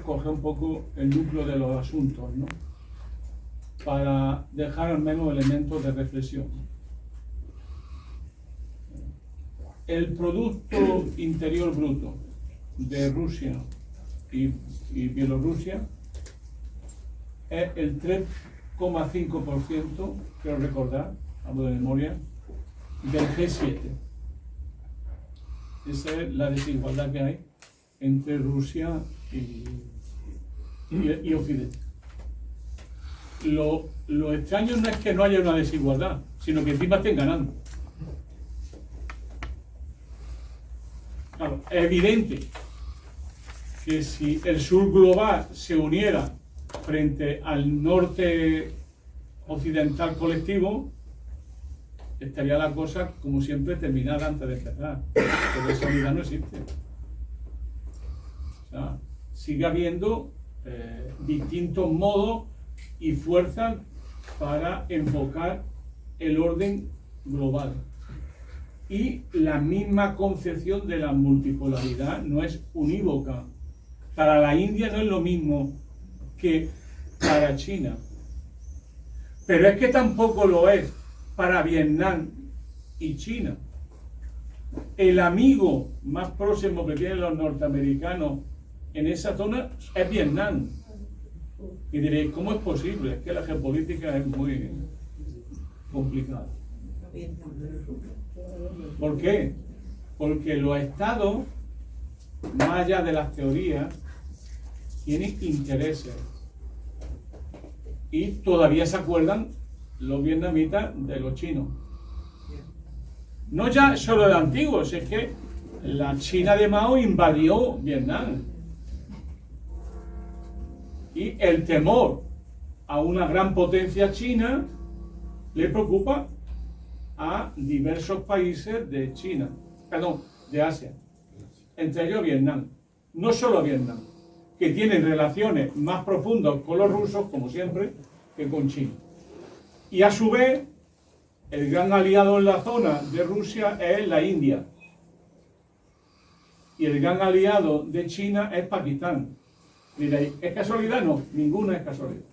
coger un poco el núcleo de los asuntos, ¿no? Para dejar al menos elementos de reflexión. El Producto Interior Bruto de Rusia y Bielorrusia es el 3,5%, creo recordar, hablo de memoria, del G7. Esa es la desigualdad que hay entre Rusia y Occidente. Lo extraño no es que no haya una desigualdad, sino que encima estén ganando. Claro, es evidente que si el sur global se uniera frente al norte occidental colectivo, estaría la cosa, como siempre, terminada antes de empezar. Pero esa unidad no existe. O sea, sigue habiendo distintos modos y fuerzas para enfocar el orden global. Y la misma concepción de la multipolaridad no es unívoca. Para la India no es lo mismo que para China. Pero es que tampoco lo es para Vietnam y China. El amigo más próximo que tienen los norteamericanos en esa zona es Vietnam. Y diréis, ¿cómo es posible? Es que la geopolítica es muy complicada. ¿Por qué? Porque los estados, más allá de las teorías, tienen intereses. Y todavía se acuerdan los vietnamitas de los chinos. No ya solo de antiguos, es que la China de Mao invadió Vietnam. Y el temor a una gran potencia china le preocupa a diversos países de China, perdón, de Asia, entre ellos Vietnam. No solo Vietnam, que tienen relaciones más profundas con los rusos, como siempre, que con China. Y a su vez, el gran aliado en la zona de Rusia es la India. Y el gran aliado de China es Pakistán. Diréis, ¿es casualidad? No, ninguna es casualidad.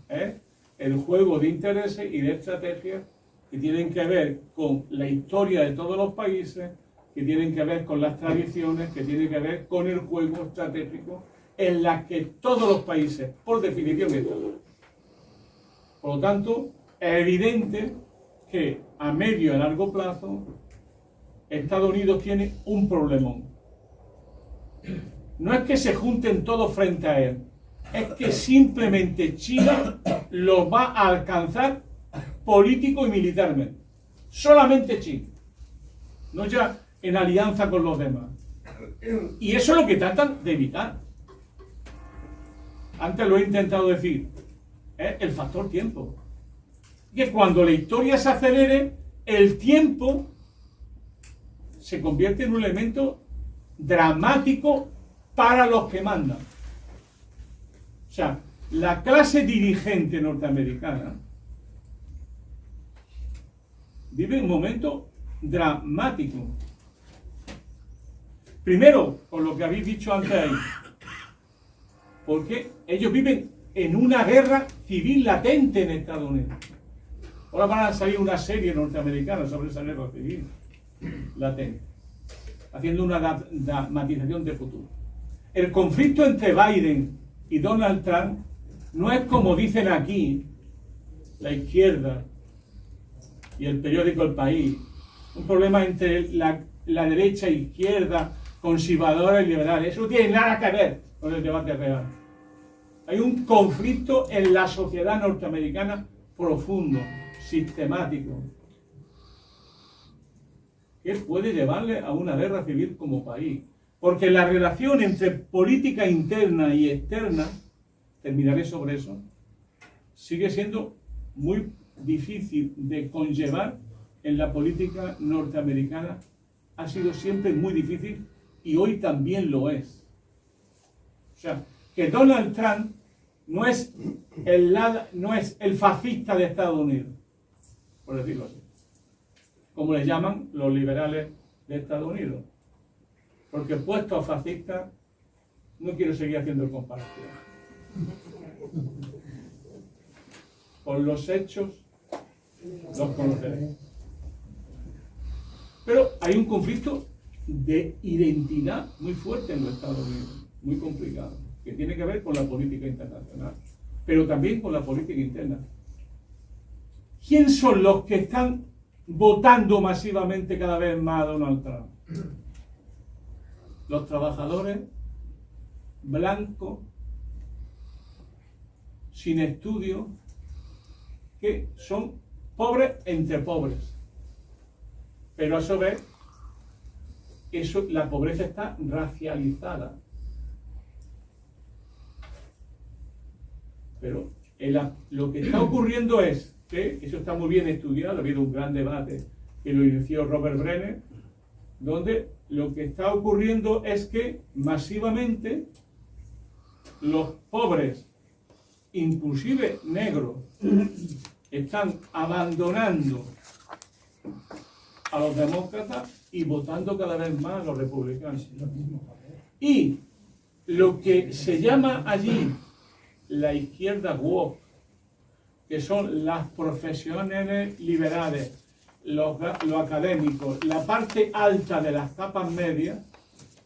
Es el juego de intereses y de estrategias que tienen que ver con la historia de todos los países, que tienen que ver con las tradiciones, que tienen que ver con el juego estratégico en la que todos los países, por definición, están. Por lo tanto, es evidente que a medio y a largo plazo Estados Unidos tiene un problemón. No es que se junten todos frente a él, es que simplemente China los va a alcanzar político y militarmente. Solamente China. No ya en alianza con los demás. Y eso es lo que tratan de evitar. Antes lo he intentado decir. Es el factor tiempo. Que cuando la historia se acelere, el tiempo se convierte en un elemento dramático para los que mandan. O sea, la clase dirigente norteamericana vive un momento dramático. Primero, por lo que habéis dicho antes ahí, porque ellos viven en una guerra civil latente en Estados Unidos. Ahora van a salir una serie norteamericana sobre esa guerra civil latente, haciendo una dramatización de futuro. El conflicto entre Biden y Donald Trump no es como dicen aquí la izquierda y el periódico El País, un problema entre la derecha e izquierda, conservadora y liberal. Eso no tiene nada que ver con el debate real. Hay un conflicto en la sociedad norteamericana profundo, sistemático, que puede llevarle a una guerra civil como país. Porque la relación entre política interna y externa, terminaré sobre eso, sigue siendo muy difícil de conllevar en la política norteamericana. Ha sido siempre muy difícil y hoy también lo es. O sea, que Donald Trump no es el fascista de Estados Unidos, por decirlo así, como le llaman los liberales de Estados Unidos. Porque puesto a fascista no quiero seguir haciendo comparaciones. Por los hechos los conoceréis. Pero hay un conflicto de identidad muy fuerte en los Estados Unidos, muy complicado, que tiene que ver con la política internacional, pero también con la política interna. ¿Quién son los que están votando masivamente cada vez más a Donald Trump? Los trabajadores blancos, sin estudio, que son pobres entre pobres. Pero a su vez, la pobreza está racializada. Pero lo que está ocurriendo es que, eso está muy bien estudiado, ha habido un gran debate que lo inició Robert Brenner, donde lo que está ocurriendo es que masivamente los pobres, inclusive negros, están abandonando a los demócratas y votando cada vez más a los republicanos. Y lo que se llama allí la izquierda woke, que son las profesionales liberales, los académicos, la parte alta de las capas medias,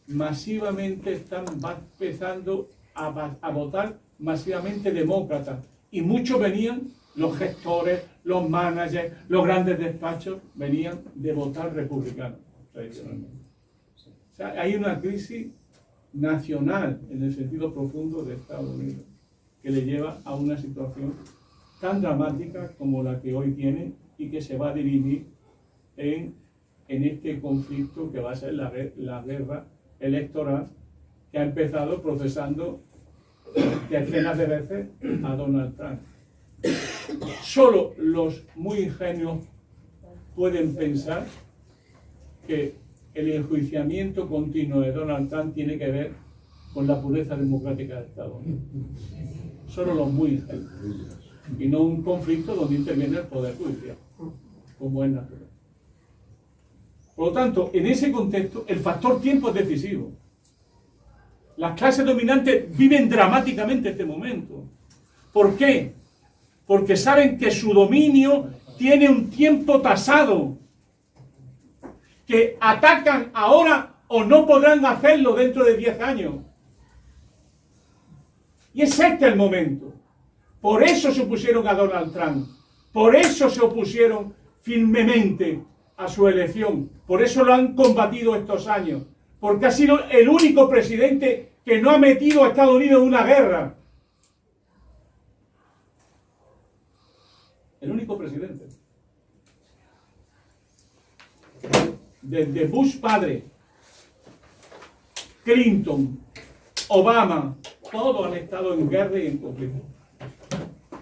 masivamente están empezando a votar masivamente demócratas. Y muchos venían, los gestores, los managers, los grandes despachos, venían de votar republicano, tradicionalmente. O sea, hay una crisis nacional, en el sentido profundo de Estados Unidos, que le lleva a una situación tan dramática como la que hoy tiene y que se va a dirimir en este conflicto que va a ser la guerra electoral, que ha empezado procesando decenas de veces a Donald Trump. Solo los muy ingenuos pueden pensar que el enjuiciamiento continuo de Donald Trump tiene que ver con la pureza democrática de Estados Unidos. Solo los muy ingenuos. Y no un conflicto donde interviene el poder judicial, como es natural. Por lo tanto, en ese contexto, el factor tiempo es decisivo. Las clases dominantes viven dramáticamente este momento. ¿Por qué? Porque saben que su dominio tiene un tiempo tasado, que atacan ahora o no podrán hacerlo dentro de 10 años. Y es este el momento. Por eso se opusieron a Donald Trump. Por eso se opusieron firmemente a su elección. Por eso lo han combatido estos años. Porque ha sido el único presidente que no ha metido a Estados Unidos en una guerra. El único presidente. Desde Bush padre, Clinton, Obama, todos han estado en guerra y en conflicto.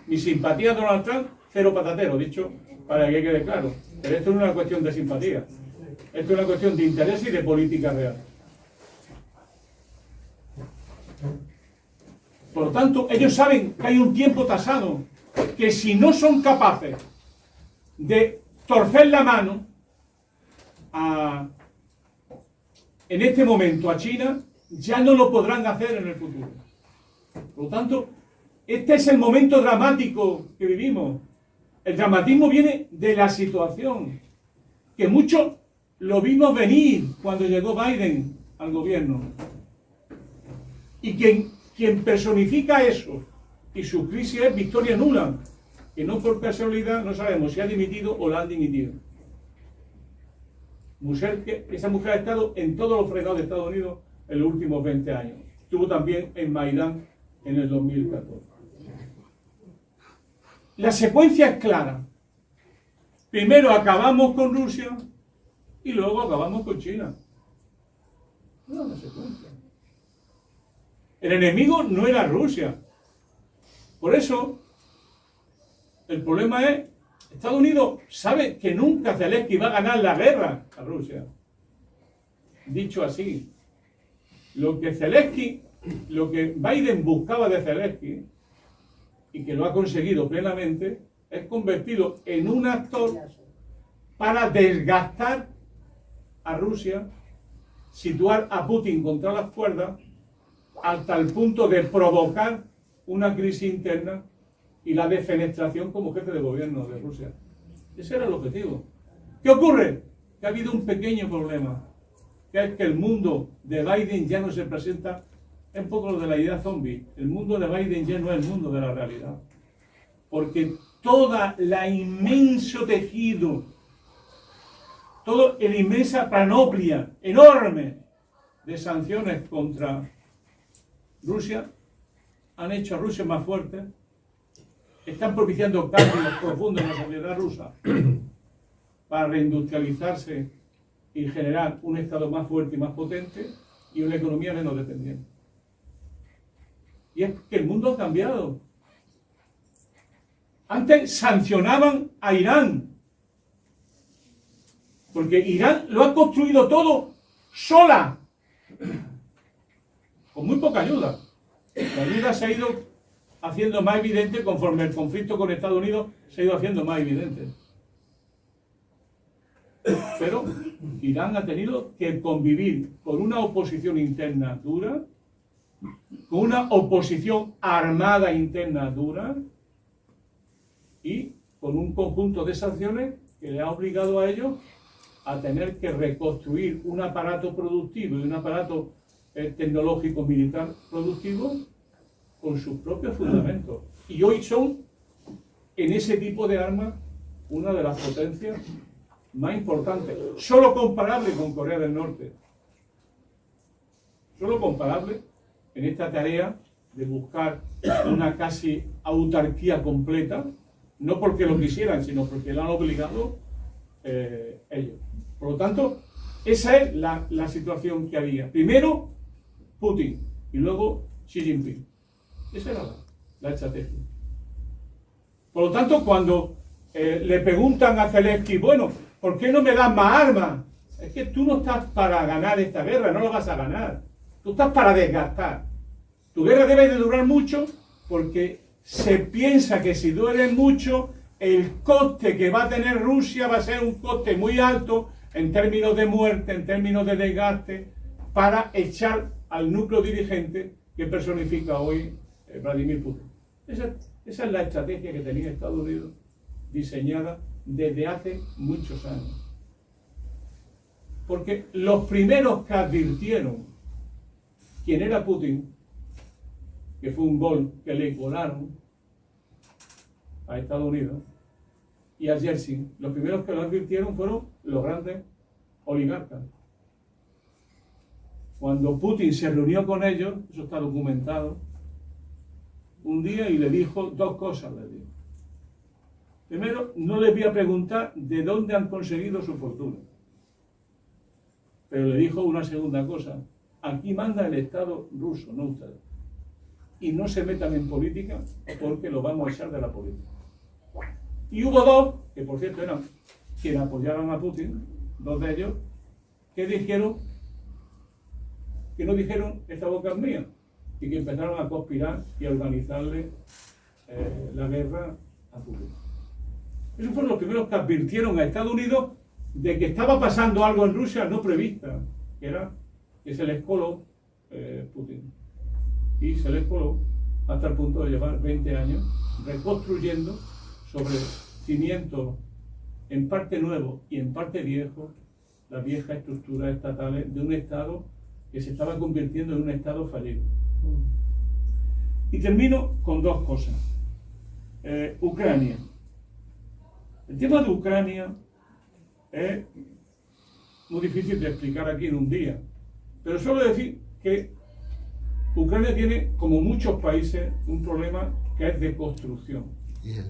Mi simpatía a Donald Trump, cero patatero, dicho para que quede claro. Pero esto no es una cuestión de simpatía. Esto es una cuestión de interés y de política real. Por lo tanto, ellos saben que hay un tiempo tasado, que si no son capaces de torcer la mano en este momento a China, ya no lo podrán hacer en el futuro. Por lo tanto, este es el momento dramático que vivimos. El dramatismo viene de la situación, que muchos lo vimos venir cuando llegó Biden al gobierno. Y quien personifica eso y su crisis es Victoria Nuland, que no por casualidad no sabemos si ha dimitido o la han dimitido. Esa mujer ha estado en todos los fregados de Estados Unidos en los últimos 20 años. Estuvo también en Maidán en el 2014. La secuencia es clara. Primero acabamos con Rusia y luego acabamos con China. No es una secuencia. El enemigo no era Rusia. Por eso, el problema es, Estados Unidos sabe que nunca Zelensky va a ganar la guerra a Rusia. Dicho así, lo que Biden buscaba de Zelensky, y que lo ha conseguido plenamente, es convertirlo en un actor para desgastar a Rusia, situar a Putin contra las cuerdas hasta el punto de provocar una crisis interna y la defenestración como jefe de gobierno de Rusia. Ese era el objetivo. ¿Qué ocurre? Que ha habido un pequeño problema, que es que el mundo de Biden ya no se presenta, es un poco lo de la idea zombie. El mundo de Biden ya no es el mundo de la realidad. Porque toda la inmenso tejido, toda la inmensa panoplia enorme de sanciones contra Rusia han hecho a Rusia más fuerte, están propiciando cambios profundos en la sociedad rusa para reindustrializarse y generar un Estado más fuerte y más potente y una economía menos dependiente. Y es que el mundo ha cambiado. Antes sancionaban a Irán, porque Irán lo ha construido todo sola, con muy poca ayuda. La ayuda se ha ido haciendo más evidente conforme el conflicto con Estados Unidos se ha ido haciendo más evidente. Pero Irán ha tenido que convivir con una oposición interna dura, con una oposición armada interna dura y con un conjunto de sanciones que le ha obligado a ellos a tener que reconstruir un aparato productivo y un aparato tecnológico militar productivo con sus propios fundamentos. Y hoy son, en ese tipo de armas, una de las potencias más importantes, solo comparable con Corea del Norte, solo comparable en esta tarea de buscar una casi autarquía completa, no porque lo quisieran, sino porque lo han obligado ellos. Por lo tanto, esa es la situación que había. Primero Putin y luego Xi Jinping. Esa era la estrategia. Por lo tanto, cuando le preguntan a Zelensky, bueno, ¿por qué no me das más armas? Es que tú no estás para ganar esta guerra, no la vas a ganar. Tú estás para desgastar. Tu guerra debe de durar mucho porque se piensa que si duele mucho, el coste que va a tener Rusia va a ser un coste muy alto en términos de muerte, en términos de desgaste, para echar al núcleo dirigente que personifica hoy Vladimir Putin. Esa es la estrategia que tenía Estados Unidos diseñada desde hace muchos años. Porque los primeros que advirtieron quién era Putin, que fue un gol que le colaron a Estados Unidos y a Yeltsin, los primeros que lo advirtieron fueron los grandes oligarcas. Cuando Putin se reunió con ellos, eso está documentado, un día y le dijo dos cosas. Le dijo. Primero, no les voy a preguntar de dónde han conseguido su fortuna. Pero le dijo una segunda cosa. Aquí manda el Estado ruso, no ustedes. Y no se metan en política porque lo vamos a echar de la política. Y hubo dos, que por cierto eran quienes apoyaban a Putin, dos de ellos, que dijeron, que no dijeron esta boca es mía, y que empezaron a conspirar y a organizarle la guerra a Putin. Esos fueron los primeros que advirtieron a Estados Unidos de que estaba pasando algo en Rusia no prevista, que era que se les coló Putin. Y se les coló hasta el punto de llevar 20 años reconstruyendo sobre cimientos en parte nuevos y en parte viejos las viejas estructuras estatales de un Estado que se estaba convirtiendo en un Estado fallido. Y termino con dos cosas. Ucrania. El tema de Ucrania es muy difícil de explicar aquí en un día, pero solo decir que Ucrania tiene, como muchos países, un problema que es de construcción.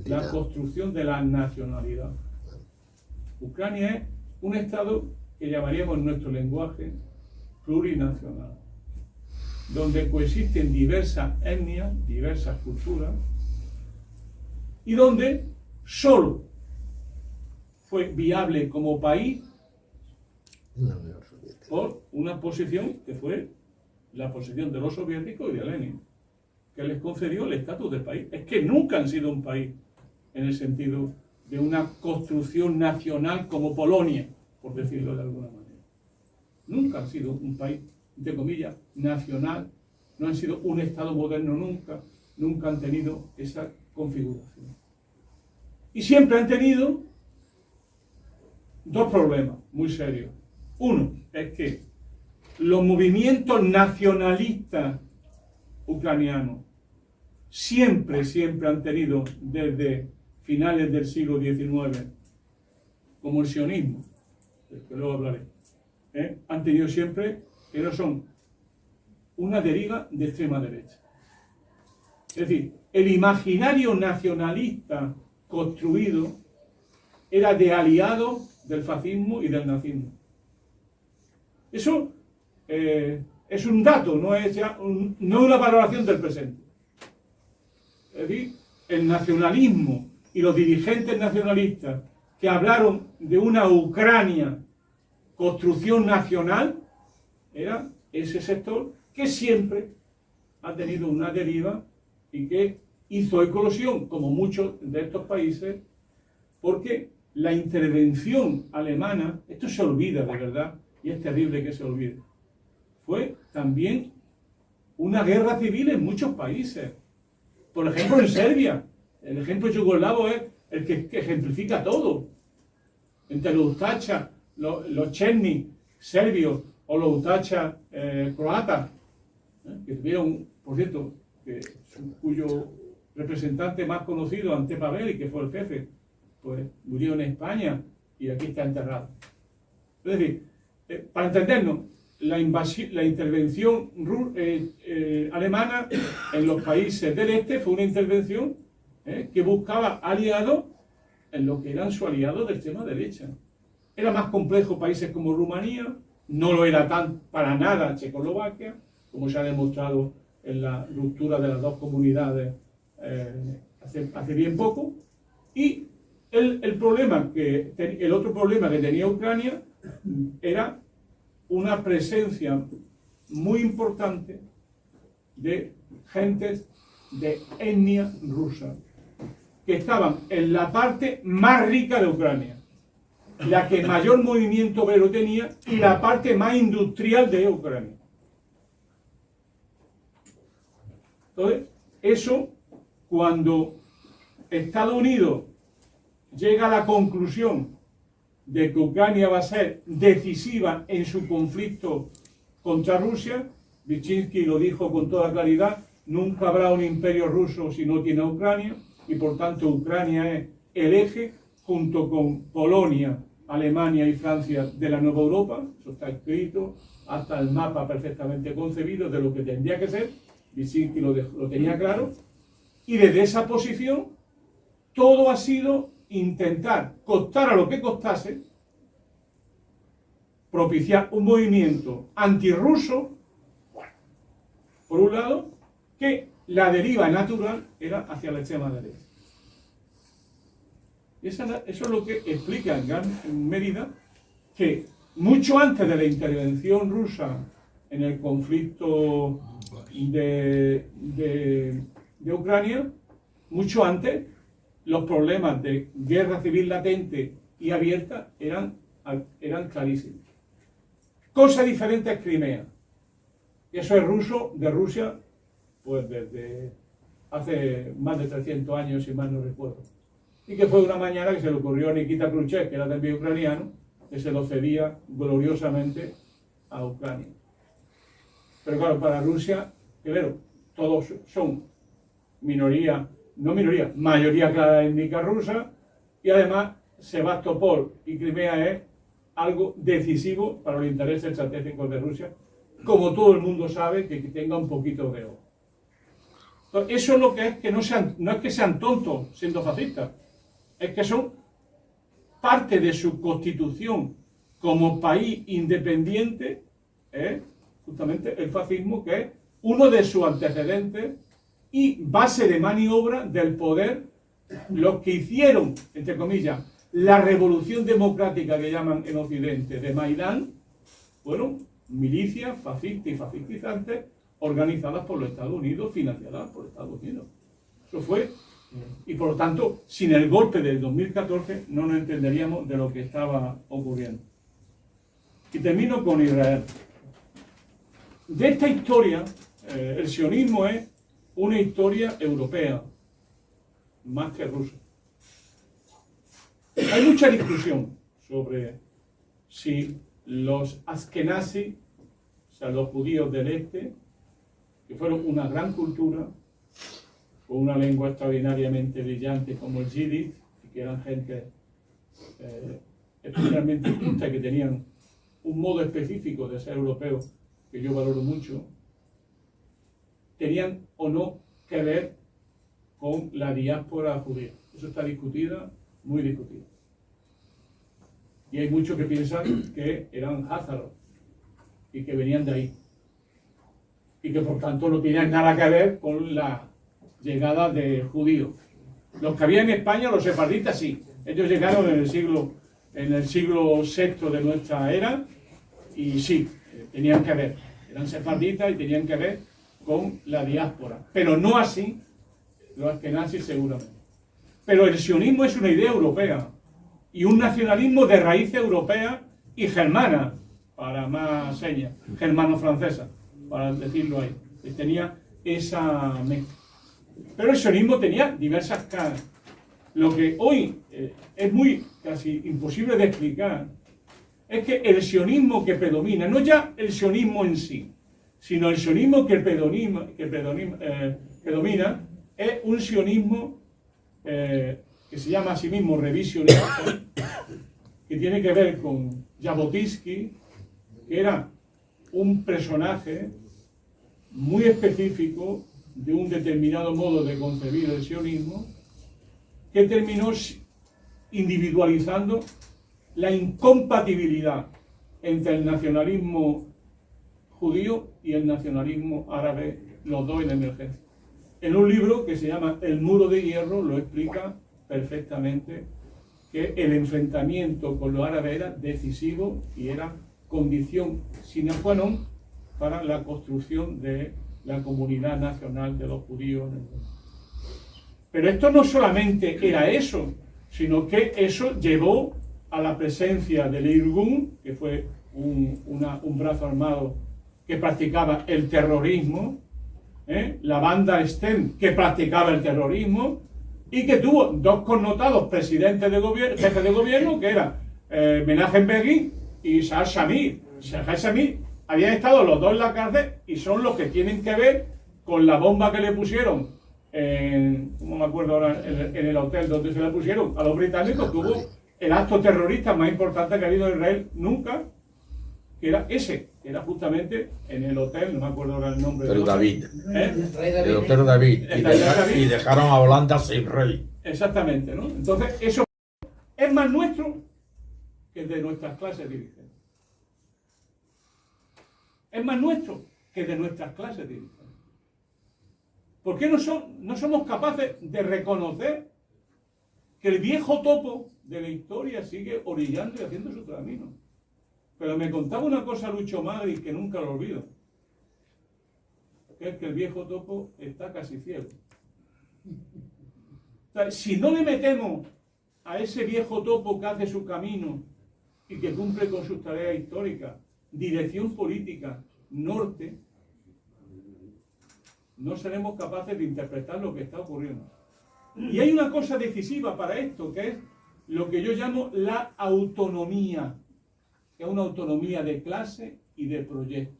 La construcción de la nacionalidad. Ucrania es un Estado que llamaríamos en nuestro lenguaje plurinacional, donde coexisten diversas etnias, diversas culturas, y donde solo fue viable como país por una posición que fue la posición de los soviéticos y de Lenin, que les concedió el estatus de país. Es que nunca han sido un país en el sentido de una construcción nacional como Polonia, por decirlo de alguna manera. Nunca han sido un país, entre comillas, nacional no han sido un Estado moderno nunca han tenido esa configuración. Y siempre han tenido dos problemas muy serios. Uno es que los movimientos nacionalistas ucranianos siempre han tenido desde finales del siglo XIX, como el sionismo, que luego hablaré, han tenido siempre, que no son una deriva de extrema derecha. Es decir, el imaginario nacionalista construido era de aliado del fascismo y del nazismo. Eso es un dato, no es una valoración del presente. Es decir, el nacionalismo y los dirigentes nacionalistas que hablaron de una Ucrania construcción nacional, era ese sector que siempre ha tenido una deriva y que hizo eclosión, como muchos de estos países, porque la intervención alemana, esto se olvida de verdad, y es terrible que se olvide, fue también una guerra civil en muchos países. Por ejemplo, en Serbia, el ejemplo yugoslavo es el que ejemplifica todo. Entre los ustachas, los chechnis serbios o los ustachas croatas, que tuvieron, por cierto, cuyo representante más conocido, Ante Paveli, que fue el jefe, pues murió en España y aquí está enterrado. Es decir, para entendernos, la intervención alemana en los países del este fue una intervención que buscaba aliados en lo que eran sus aliados de extrema derecha. Era más complejo países como Rumanía, no lo era para nada Checoslovaquia, como se ha demostrado en la ruptura de las dos comunidades hace bien poco. Y el otro problema que tenía Ucrania era una presencia muy importante de gentes de etnia rusa que estaban en la parte más rica de Ucrania, la que mayor movimiento obrero tenía y la parte más industrial de Ucrania. Entonces, eso, cuando Estados Unidos llega a la conclusión de que Ucrania va a ser decisiva en su conflicto contra Rusia, Vyshynski lo dijo con toda claridad, nunca habrá un imperio ruso si no tiene a Ucrania, y por tanto Ucrania es el eje, junto con Polonia, Alemania y Francia, de la nueva Europa. Eso está escrito, hasta el mapa perfectamente concebido de lo que tendría que ser. Vyshynski lo tenía claro, y desde esa posición todo ha sido intentar, costara lo que costase, propiciar un movimiento antirruso, por un lado, que la deriva natural era hacia la extrema derecha. Eso es lo que explica en gran medida que mucho antes de la intervención rusa en el conflicto de Ucrania, mucho antes, los problemas de guerra civil latente y abierta eran clarísimos. Cosa diferente es Crimea. Eso es ruso, de Rusia, pues desde hace más de 300 años, si mal no recuerdo. Y que fue una mañana que se le ocurrió a Nikita Khrushchev, que era también ucraniano, que se lo cedía gloriosamente a Ucrania. Pero claro, para Rusia, primero, todos son mayoría clara étnica rusa, y además Sebastopol y Crimea es algo decisivo para los intereses estratégicos de Rusia, como todo el mundo sabe, que tenga un poquito de ojo. Entonces, eso es lo que es que no es que sean tontos siendo fascistas, es que son parte de su constitución como país independiente, justamente el fascismo, que es uno de sus antecedentes y base de maniobra del poder, los que hicieron, entre comillas, la revolución democrática que llaman en Occidente de Maidán, fueron milicias fascistas y fascistizantes organizadas por los Estados Unidos, financiadas por Estados Unidos. Eso fue, y por lo tanto, sin el golpe del 2014 no nos entenderíamos de lo que estaba ocurriendo. Y termino con Israel. De esta historia, el sionismo es una historia europea, más que rusa. Hay mucha discusión sobre si los askenazis, o sea, los judíos del este, que fueron una gran cultura, con una lengua extraordinariamente brillante como el yiddish, y que eran gente especialmente culta y que tenían un modo específico de ser europeo que yo valoro mucho, tenían o no que ver con la diáspora judía. Eso está discutida, muy discutida. Y hay muchos que piensan que eran házaros y que venían de ahí. Y que por tanto no tenían nada que ver con la llegada de judíos. Los que había en España, los sefardistas, sí. Ellos llegaron en el siglo VI de nuestra era y sí, tenían que ver. Eran sefardistas y tenían que ver con la diáspora. Pero no así los askenazis seguramente. Pero el sionismo es una idea europea y un nacionalismo de raíz europea y germana, para más señas, germano-francesa, para decirlo ahí. Tenía esa mezcla. Pero el sionismo tenía diversas caras. Lo que hoy es muy casi imposible de explicar es que el sionismo que predomina, no ya el sionismo en sí, sino el sionismo que predomina es un sionismo que se llama a sí mismo revisionista, que tiene que ver con Jabotinsky, que era un personaje muy específico de un determinado modo de concebir el sionismo, que terminó individualizando la incompatibilidad entre el nacionalismo judío y el nacionalismo árabe, los dos en emergencia. En un libro que se llama El muro de hierro lo explica perfectamente, que el enfrentamiento con los árabes era decisivo y era condición sine qua non para la construcción de la comunidad nacional de los judíos. Pero esto no solamente era eso, sino que eso llevó a la presencia del Irgun, que fue un brazo armado que practicaba el terrorismo, la banda Stern, que practicaba el terrorismo, y que tuvo dos connotados presidentes de gobierno, jefes de gobierno, que eran Menachem Begin y Shah Shamir. Shah Shamir habían estado los dos en la cárcel y son los que tienen que ver con la bomba que le pusieron, no me acuerdo ahora, en el hotel donde se la pusieron a los británicos. Tuvo el acto terrorista más importante que ha habido en Israel nunca, que era ese, que era justamente en el hotel, no me acuerdo ahora el nombre. El David. El hotel David. Y dejaron a Holanda sin rey. Exactamente, ¿no? Entonces, eso es más nuestro que de nuestras clases dirigentes. Es más nuestro que de nuestras clases dirigentes. ¿Por qué no somos capaces de reconocer que el viejo topo de la historia sigue orillando y haciendo su camino? Pero me contaba una cosa Lucho Magri que nunca lo olvido, que es que el viejo topo está casi ciego. O sea, si no le metemos a ese viejo topo que hace su camino y que cumple con sus tareas históricas, dirección política, norte, no seremos capaces de interpretar lo que está ocurriendo. Y hay una cosa decisiva para esto, que es lo que yo llamo la autonomía, que es una autonomía de clase y de proyecto.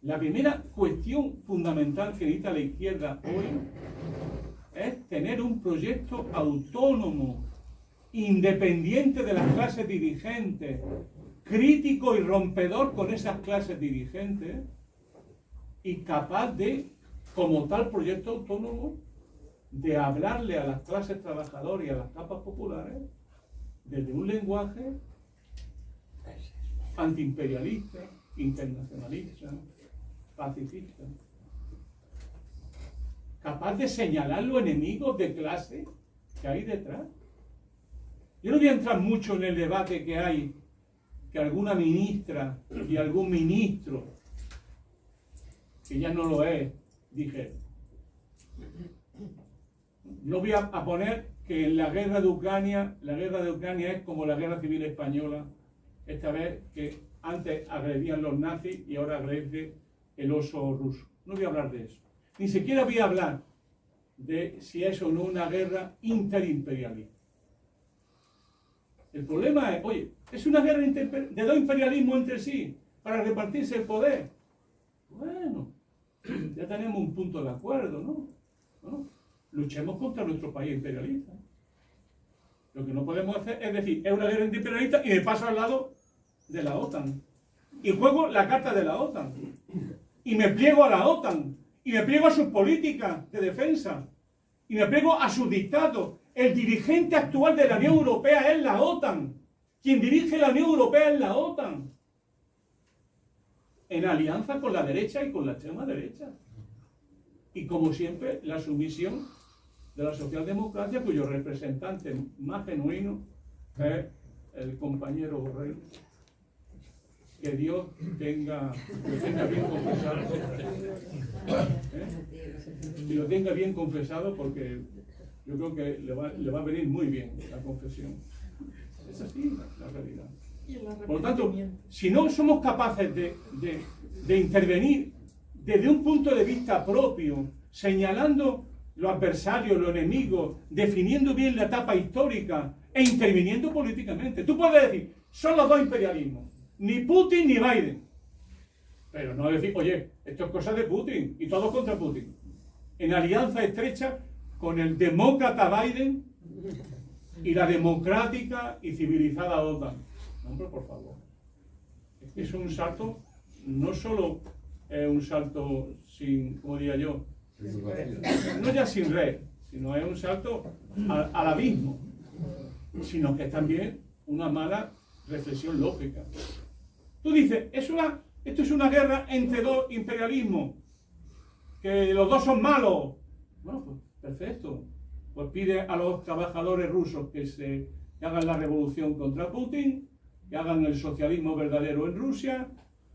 La primera cuestión fundamental que necesita la izquierda hoy es tener un proyecto autónomo, independiente de las clases dirigentes, crítico y rompedor con esas clases dirigentes y capaz de, como tal proyecto autónomo, de hablarle a las clases trabajadoras y a las capas populares desde un lenguaje antiimperialista, internacionalista, pacifista, capaz de señalar los enemigos de clase que hay detrás. Yo no voy a entrar mucho en el debate que hay, que alguna ministra y algún ministro, que ya no lo es, dije, no voy a poner que la guerra de Ucrania es como la guerra civil española, esta vez que antes agredían los nazis y ahora agrede el oso ruso. No voy a hablar de eso. Ni siquiera voy a hablar de si es o no una guerra interimperialista. El problema es, oye, es una guerra de dos imperialismos entre sí para repartirse el poder. Bueno, ya tenemos un punto de acuerdo, ¿no? ¿No? Luchemos contra nuestro país imperialista. Lo que no podemos hacer es decir, es una guerra imperialista y me paso al lado de la OTAN. Y juego la carta de la OTAN. Y me pliego a la OTAN. Y me pliego a sus políticas de defensa. Y me pliego a sus dictados. El dirigente actual de la Unión Europea es la OTAN. Quien dirige la Unión Europea es la OTAN. En alianza con la derecha y con la extrema derecha. Y como siempre, la sumisión de la socialdemocracia, cuyo representante más genuino es el compañero Borrell. Que Dios lo tenga bien confesado. Y lo tenga bien confesado, porque yo creo que le va a venir muy bien la confesión. Es así la realidad. Por lo tanto, si no somos capaces de intervenir desde un punto de vista propio, señalando los adversarios, los enemigos, definiendo bien la etapa histórica e interviniendo políticamente. Tú puedes decir, son los dos imperialismos, ni Putin ni Biden. Pero no decir, oye, esto es cosa de Putin y todos contra Putin. En alianza estrecha con el demócrata Biden y la democrática y civilizada OTAN. No, hombre, por favor. Es un salto, no solo es un salto sin, como diría yo, no ya sin red, sino es un salto al abismo, sino que es también una mala reflexión lógica. Tú dices, esto es una guerra entre dos imperialismos, que los dos son malos. Bueno, pues perfecto. Pues pide a los trabajadores rusos que hagan la revolución contra Putin, que hagan el socialismo verdadero en Rusia,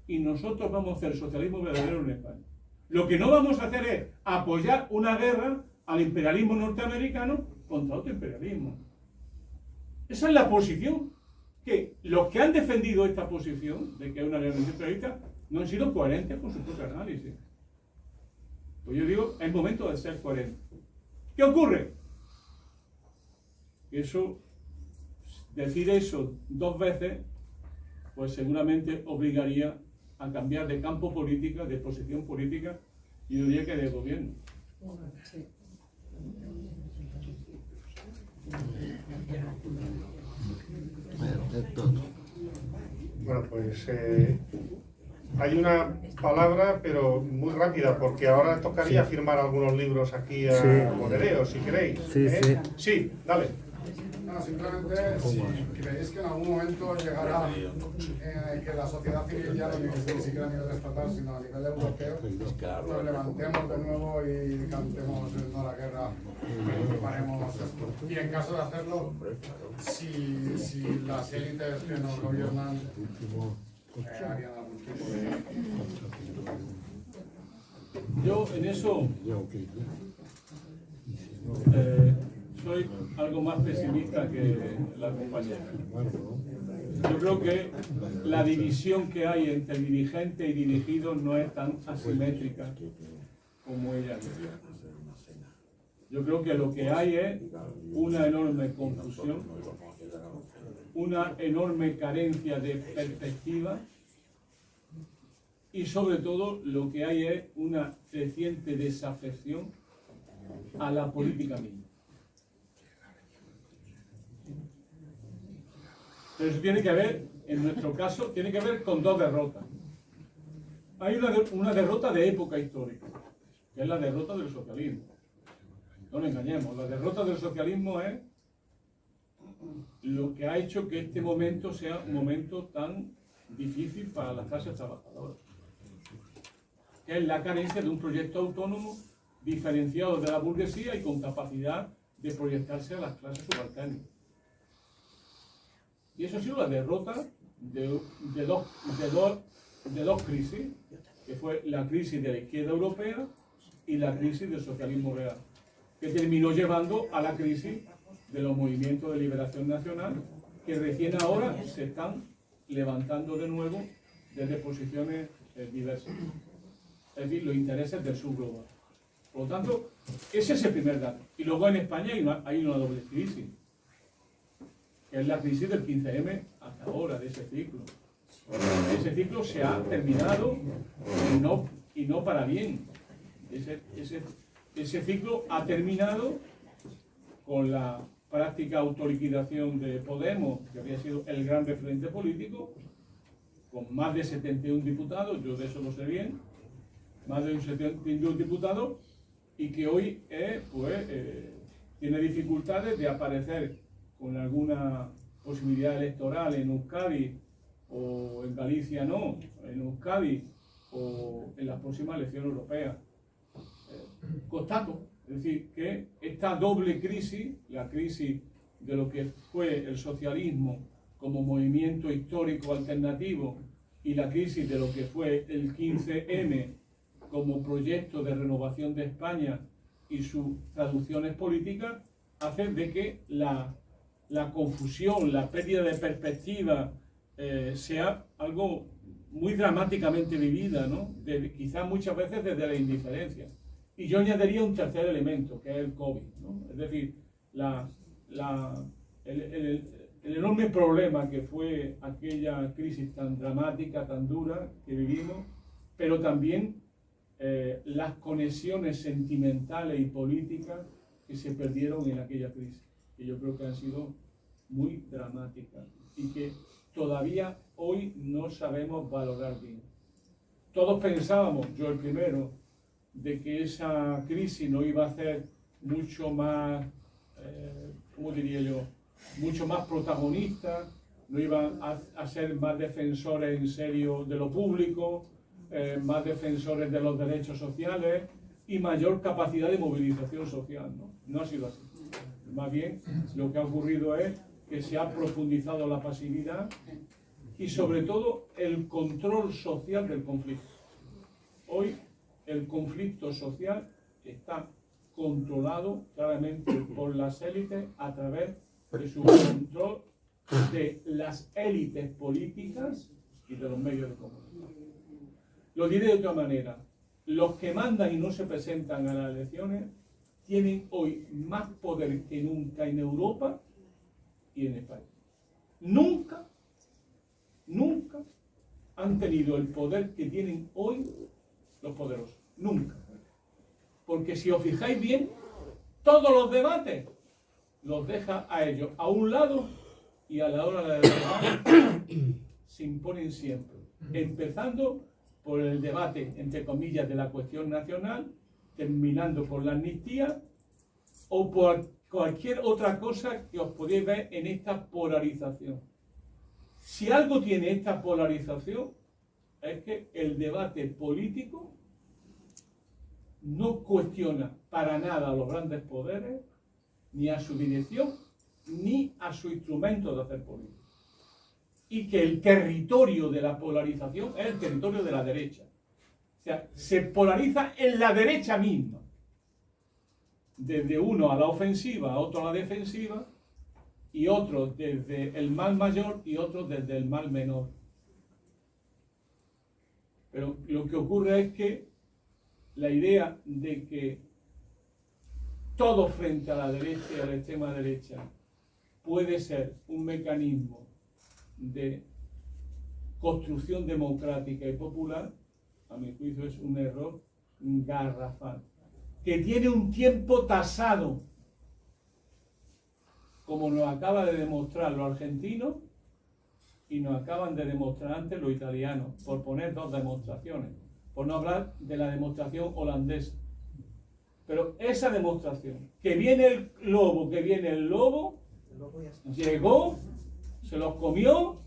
y nosotros vamos a hacer socialismo verdadero en España. Lo que no vamos a hacer es apoyar una guerra al imperialismo norteamericano contra otro imperialismo. Esa es la posición. Que los que han defendido esta posición de que es una guerra imperialista no han sido coherentes con su propio análisis. Pues yo digo, es momento de ser coherente. ¿Qué ocurre? Decir eso dos veces, pues seguramente obligaría a cambiar de campo político, de posición política, y yo diría que de gobierno. Sí. Bueno, pues hay una palabra, pero muy rápida, porque ahora tocaría firmar algunos libros aquí a Modereo, si queréis. Sí, dale. No, simplemente si creéis que en algún momento llegará que la sociedad civil ya no ni siquiera a nivel estatal, sino a nivel europeo, nos levantemos de nuevo y cantemos no a la guerra y paremos esto. Y en caso de hacerlo, si las élites que nos gobiernan harían algún tipo de... Yo en eso soy algo más pesimista que la compañera. Yo creo que la división que hay entre dirigente y dirigido no es tan asimétrica como ella dice. Yo creo que lo que hay es una enorme confusión, una enorme carencia de perspectiva y sobre todo lo que hay es una creciente desafección a la política misma. Pero eso tiene que ver, en nuestro caso, tiene que ver con dos derrotas. Hay una derrota de época histórica, que es la derrota del socialismo. No nos engañemos, la derrota del socialismo es lo que ha hecho que este momento sea un momento tan difícil para las clases trabajadoras. Que es la carencia de un proyecto autónomo diferenciado de la burguesía y con capacidad de proyectarse a las clases subalternas. Y eso ha sido la derrota de dos crisis, que fue la crisis de la izquierda europea y la crisis del socialismo real, que terminó llevando a la crisis de los movimientos de liberación nacional, que recién ahora se están levantando de nuevo desde posiciones diversas. es decir, los intereses del sur global. Por lo tanto, ese es el primer dato. Y luego en España hay una doble crisis, que es la crisis del 15M hasta ahora, de ese ciclo. Ese ciclo se ha terminado y no para bien. Ese ciclo ha terminado con la práctica autoliquidación de Podemos, que había sido el gran referente político, con más de 71 diputados, yo de eso lo sé bien, más de 71 diputados, y que hoy tiene dificultades de aparecer con alguna posibilidad electoral en Euskadi, o en Galicia no, en Euskadi, o en las próximas elecciones europeas. Constato, es decir, que esta doble crisis, la crisis de lo que fue el socialismo como movimiento histórico alternativo y la crisis de lo que fue el 15M como proyecto de renovación de España y sus traducciones políticas, hacen de que la confusión, la pérdida de perspectiva sea algo muy dramáticamente vivida, ¿no? Quizás muchas veces desde la indiferencia. Y yo añadiría un tercer elemento, que es el COVID, ¿no? Es decir, el enorme problema que fue aquella crisis tan dramática, tan dura que vivimos, pero también las conexiones sentimentales y políticas que se perdieron en aquella crisis, que yo creo que han sido muy dramáticas y que todavía hoy no sabemos valorar bien. Todos pensábamos, yo el primero, de que esa crisis no iba a ser mucho más, ¿cómo diría yo?, mucho más protagonista, no iban a ser más defensores en serio de lo público, más defensores de los derechos sociales y mayor capacidad de movilización social, ¿no? No ha sido así. Más bien, lo que ha ocurrido es que se ha profundizado la pasividad y sobre todo el control social del conflicto. Hoy el conflicto social está controlado claramente por las élites a través de su control de las élites políticas y de los medios de comunicación. Lo diré de otra manera, los que mandan y no se presentan a las elecciones tienen hoy más poder que nunca en Europa y en España. Nunca han tenido el poder que tienen hoy los poderosos. Nunca. Porque si os fijáis bien, todos los debates los deja a ellos a un lado y a la hora de debate se imponen siempre. Empezando por el debate, entre comillas, de la cuestión nacional, terminando por la amnistía o por cualquier otra cosa que os podéis ver en esta polarización. Si algo tiene esta polarización es que el debate político no cuestiona para nada a los grandes poderes, ni a su dirección, ni a su instrumento de hacer política. Y que el territorio de la polarización es el territorio de la derecha. O sea, se polariza en la derecha misma. Desde uno a la ofensiva, a otro a la defensiva, y otros desde el mal mayor y otros desde el mal menor. Pero lo que ocurre es que la idea de que todo frente a la derecha y a la extrema derecha puede ser un mecanismo de construcción democrática y popular, a mi juicio es un error garrafal, que tiene un tiempo tasado, como nos acaba de demostrar los argentinos y nos acaban de demostrar antes los italianos, por poner dos demostraciones, por no hablar de la demostración holandesa. Pero esa demostración, que viene el lobo, llegó, se los comió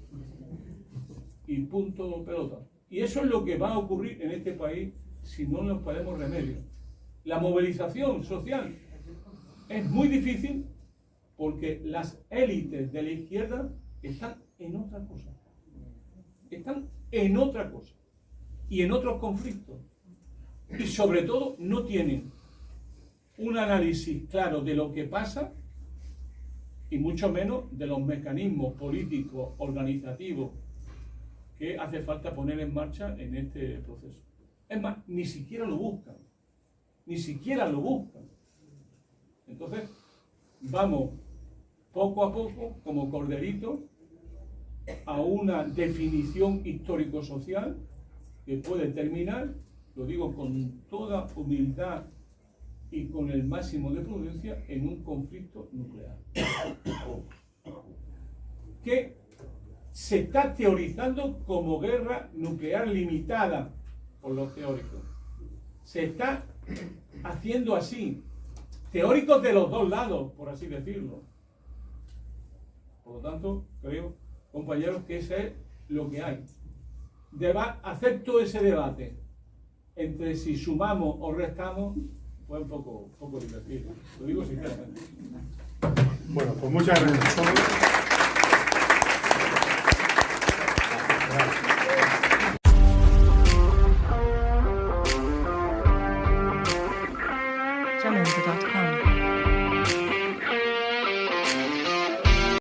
y punto pelota. Y eso es lo que va a ocurrir en este país si no nos ponemos remedio. La movilización social es muy difícil porque las élites de la izquierda están en otra cosa. Están en otra cosa. Y en otros conflictos. Y sobre todo no tienen un análisis claro de lo que pasa y mucho menos de los mecanismos políticos, organizativos que hace falta poner en marcha en este proceso. Es más, ni siquiera lo buscan. Ni siquiera lo buscan. Entonces, vamos poco a poco, como corderitos, a una definición histórico-social que puede terminar, lo digo con toda humildad y con el máximo de prudencia, en un conflicto nuclear. Que se está teorizando como guerra nuclear limitada por los teóricos. Se está haciendo así. Teóricos de los dos lados, por así decirlo. Por lo tanto, creo, compañeros, que ese es lo que hay. Acepto ese debate entre si sumamos o restamos, fue un poco divertido. Lo digo sinceramente. Bueno, pues muchas gracias a todos.